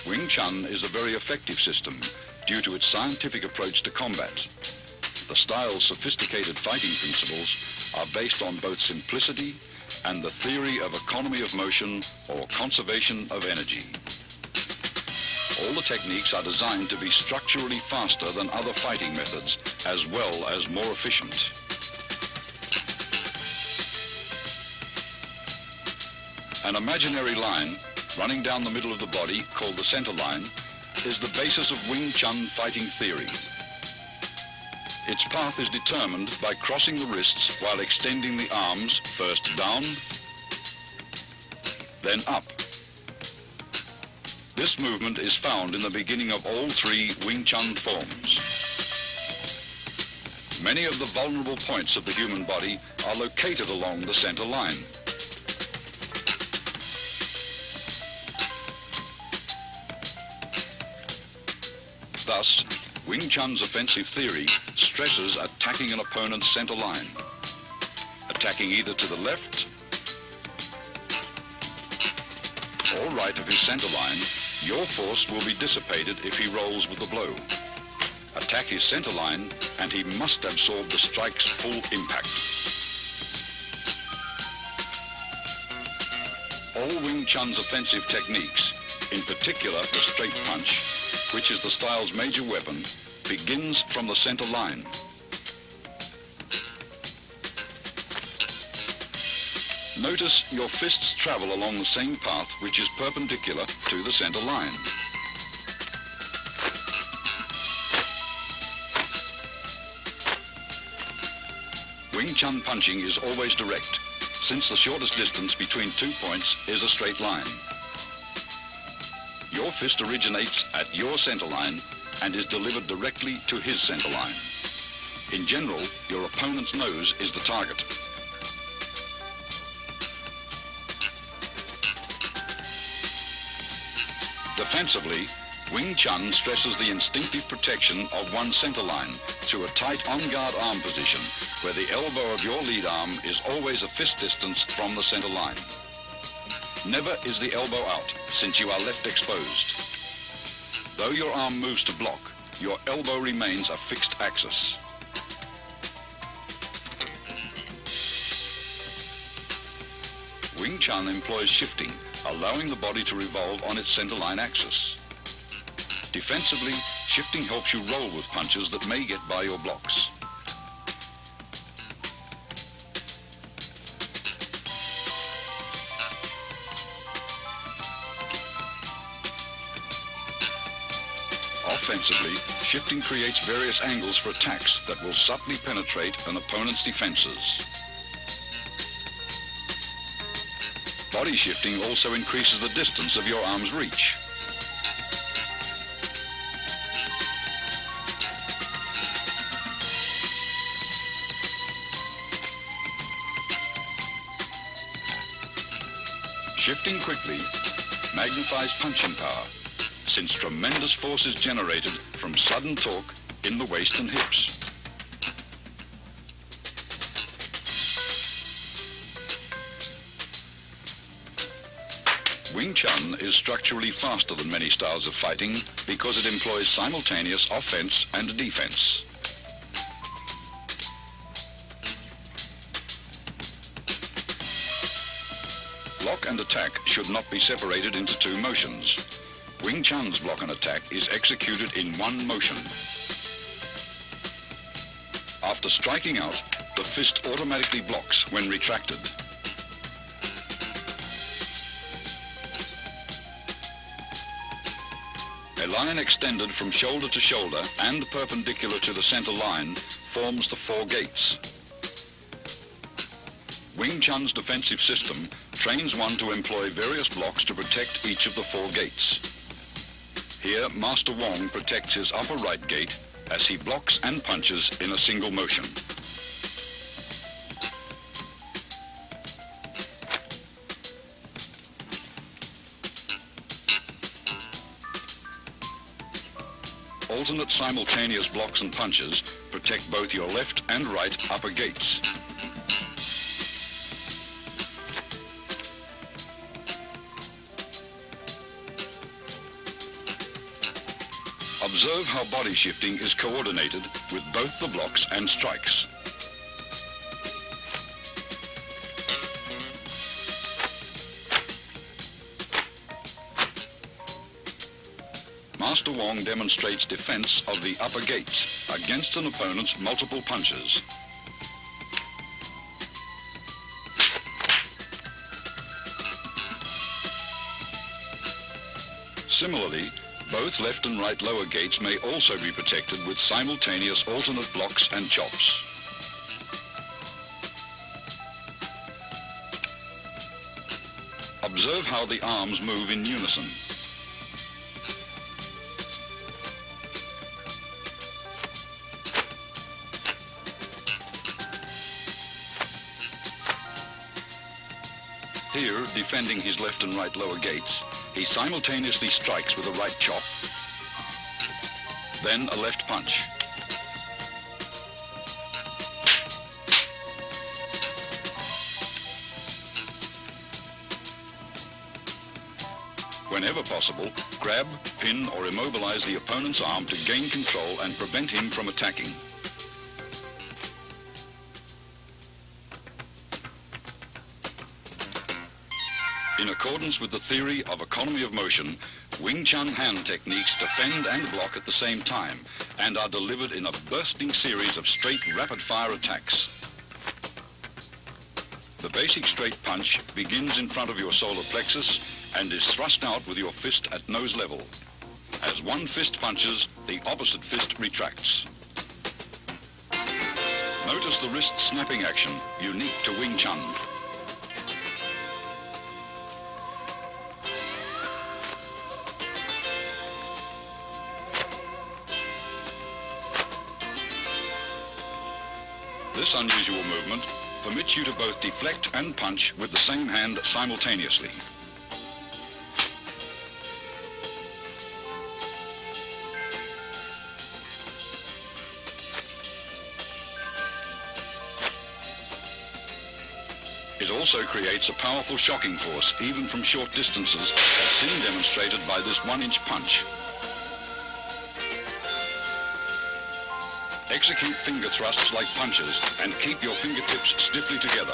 Wing Chun is a very effective system due to its scientific approach to combat. The style's sophisticated fighting principles are based on both simplicity and the theory of economy of motion or conservation of energy. All the techniques are designed to be structurally faster than other fighting methods, as well as more efficient. An imaginary line running down the middle of the body, called the center line, is the basis of Wing Chun fighting theory. Its path is determined by crossing the wrists while extending the arms first down, then up. This movement is found in the beginning of all three Wing Chun forms. Many of the vulnerable points of the human body are located along the center line. Thus, Wing Chun's offensive theory stresses attacking an opponent's center line, attacking either to the left or right of his center line. Your force will be dissipated if he rolls with the blow. Attack his center line and he must absorb the strike's full impact. All Wing Chun's offensive techniques, in particular the straight punch, which is the style's major weapon, begins from the center line. Notice your fists travel along the same path which is perpendicular to the center line. Wing Chun punching is always direct, since the shortest distance between 2 points is a straight line. Your fist originates at your center line and is delivered directly to his center line. In general, your opponent's nose is the target. Defensively, Wing Chun stresses the instinctive protection of one center line through a tight on-guard arm position where the elbow of your lead arm is always a fist distance from the center line. Never is the elbow out, since you are left exposed. Though your arm moves to block, your elbow remains a fixed axis. Wing Chun employs shifting, allowing the body to revolve on its center line axis. Defensively, shifting helps you roll with punches that may get by your blocks. Offensively, shifting creates various angles for attacks that will subtly penetrate an opponent's defenses. Body shifting also increases the distance of your arm's reach. Shifting quickly magnifies punching power, since tremendous force is generated from sudden torque in the waist and hips. Wing Chun is structurally faster than many styles of fighting because it employs simultaneous offense and defense. Block and attack should not be separated into two motions. Wing Chun's block and attack is executed in one motion. After striking out, the fist automatically blocks when retracted. A line extended from shoulder to shoulder and perpendicular to the center line forms the four gates. Wing Chun's defensive system trains one to employ various blocks to protect each of the four gates. Here, Master Wong protects his upper right gate as he blocks and punches in a single motion. Alternate simultaneous blocks and punches protect both your left and right upper gates. Observe how body shifting is coordinated with both the blocks and strikes. Master Wong demonstrates defense of the upper gates against an opponent's multiple punches. Similarly, both left and right lower gates may also be protected with simultaneous alternate blocks and chops. Observe how the arms move in unison. Here, defending his left and right lower gates, he simultaneously strikes with a right chop, then a left punch. Whenever possible, grab, pin or immobilize the opponent's arm to gain control and prevent him from attacking. In accordance with the theory of economy of motion, Wing Chun hand techniques defend and block at the same time and are delivered in a bursting series of straight rapid-fire attacks. The basic straight punch begins in front of your solar plexus and is thrust out with your fist at nose level. As one fist punches, the opposite fist retracts. Notice the wrist snapping action, unique to Wing Chun. This unusual movement permits you to both deflect and punch with the same hand simultaneously. It also creates a powerful shocking force, even from short distances, as seen demonstrated by this 1-inch punch. Execute finger thrusts like punches and keep your fingertips stiffly together.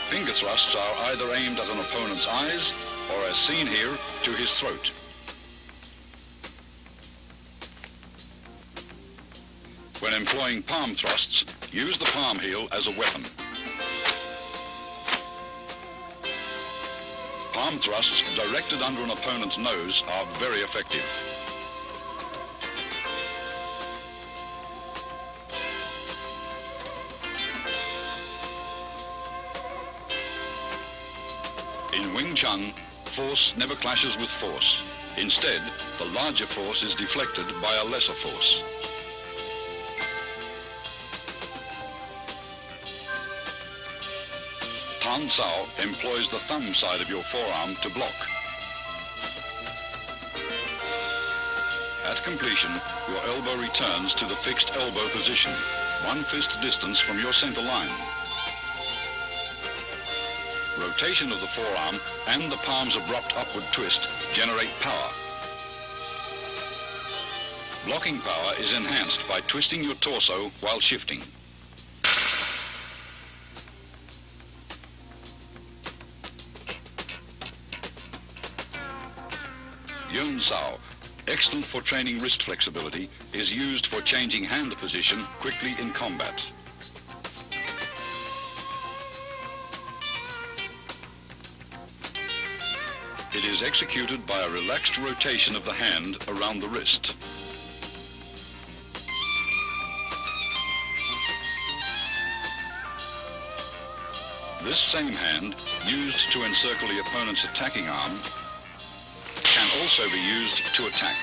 Finger thrusts are either aimed at an opponent's eyes or, as seen here, to his throat. When employing palm thrusts, use the palm heel as a weapon. Palm thrusts directed under an opponent's nose are very effective. In Wing Chun, force never clashes with force. Instead, the larger force is deflected by a lesser force. Tan Sao employs the thumb side of your forearm to block. At completion, your elbow returns to the fixed elbow position, 1 fist distance from your center line. Rotation of the forearm and the palm's abrupt upward twist generate power. Blocking power is enhanced by twisting your torso while shifting. Yun Sao, excellent for training wrist flexibility, is used for changing hand position quickly in combat. It is executed by a relaxed rotation of the hand around the wrist. This same hand, used to encircle the opponent's attacking arm, can also be used to attack.